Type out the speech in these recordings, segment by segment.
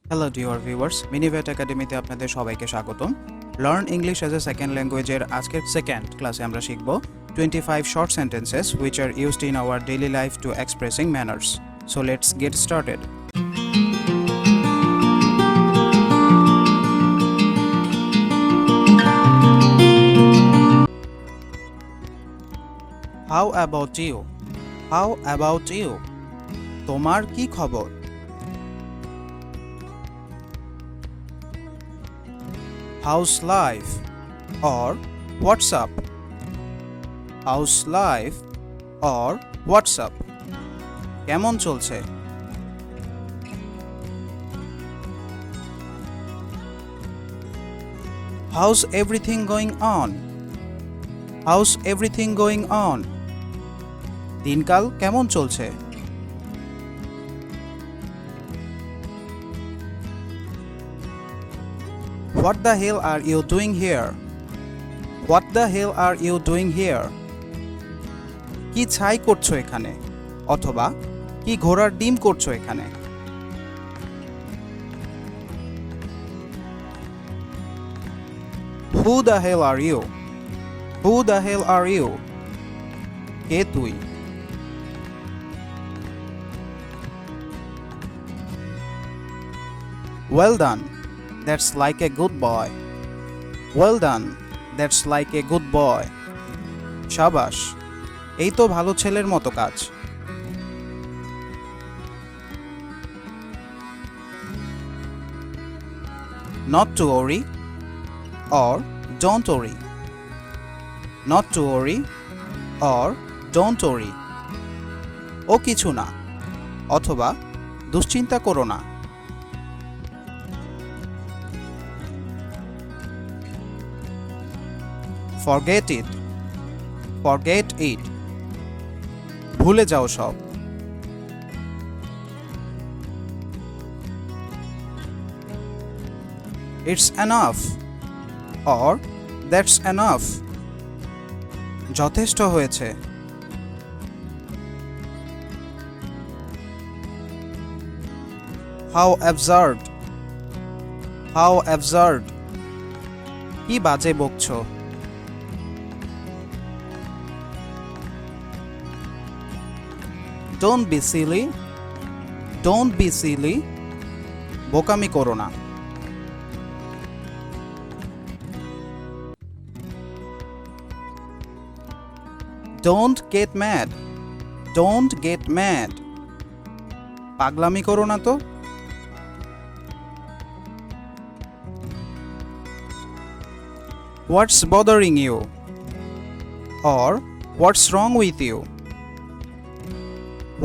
Hello dear viewers, minivet একাডেমিতে আপনাদের সবাইকে স্বাগতম। Learn English as a second ল্যাঙ্গুয়েজের আজকের সেকেন্ড ক্লাসে আমরা শিখব 25 short sentences which are used in our daily life to expressing manners. So let's get started. How about you? How about you? তোমার কি খবর? How's life? Or what's up? How's life? Or what's up? কেমন চলছে? How's everything going on? How's everything going on? দিনকাল কেমন চলছে? What the hell are you doing here? What the hell are you doing here? কি ছাই করছো এখানে? অথবা কি ঘোড়ার ডিম করছো এখানে? Who the hell are you? Who the hell are you? কে তুই? Well done. That's like a good boy. Well done. That's like a good boy. শাবাশ, এই তো ভালো ছেলের মতো কাজ। Not to worry or don't worry. Not to worry or don't worry. ও কিছু না অথবা দুশ্চিন্তা করো না। Forget it. Forget it. ভুলে যাও সব। It's enough. Or that's enough. যথেষ্ট হয়েছে। How absurd. How absurd. কি বাজে বকছো? Don't be silly. Don't be silly. বোকামি করো না। Don't get mad. Don't get mad. পাগলামি করো না তো। What's bothering you? Or what's wrong with you?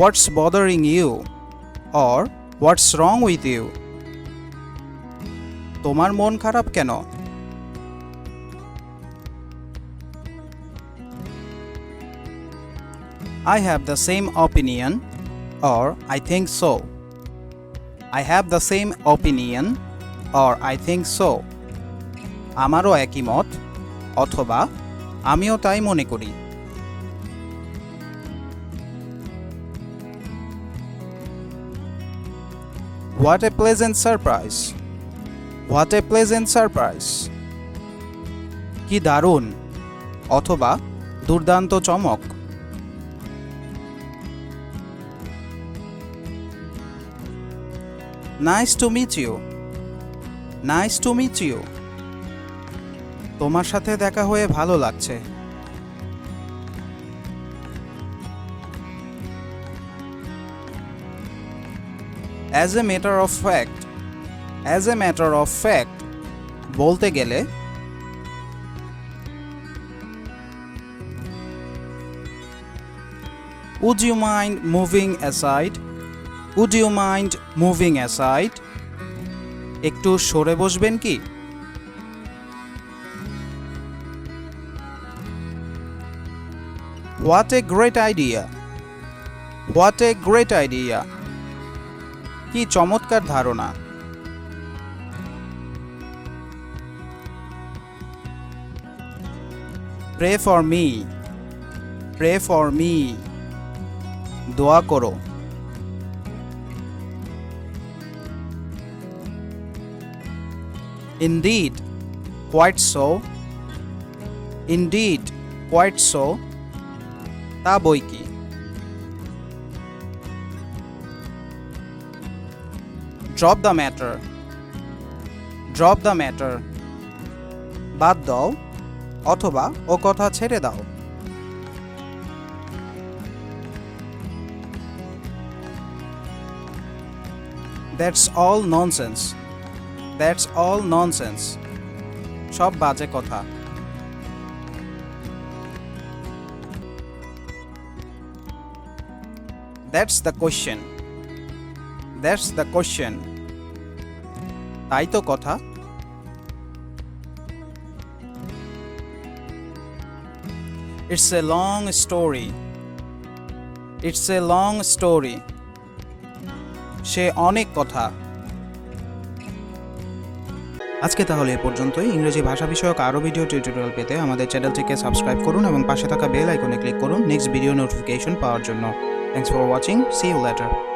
What's bothering you? Or what's wrong with you? তোমার মন খারাপ কেন? I have the same opinion or I think so. I have the same opinion or I think so. আমারও একই মত অথবা আমিও তাই মনে করি। What a pleasant surprise. What a pleasant surprise. কি দারুণ অথবা দুর্দান্ত চমক। Nice to meet you. Nice to meet you. তোমার সাথে দেখা হয়ে ভালো লাগছে। As a matter of fact. As a matter of fact. বলতে গেলে Would you mind moving aside? Would you mind moving aside? একটু সরে বসবেন কি? What a great idea. What a great idea. কি চমৎকার ধারণা। Pray for me. Pray for me. দোয়া করো। Indeed, quite so. Indeed, quite so. তা বই কি? Drop the matter. Drop the matter. বাদ দাও অথবা ও কথা ছেড়ে দাও। That's all nonsense. That's all nonsense. সব বাজে কথা। That's the question. That's the question. তাই তো কথা। It's a long story. It's a long story. সে অনেক কথা। আজকে তাহলে এ পর্যন্তই। ইংরেজি ভাষা বিষয়ক আরও ভিডিও টিউটোরিয়াল পেতে আমাদের চ্যানেলটিকে সাবস্ক্রাইব করুন এবং পাশে থাকা বেল আইকনে ক্লিক করুন নেক্সট ভিডিও নোটিফিকেশন পাওয়ার জন্য। Thanks for watching. See you letter.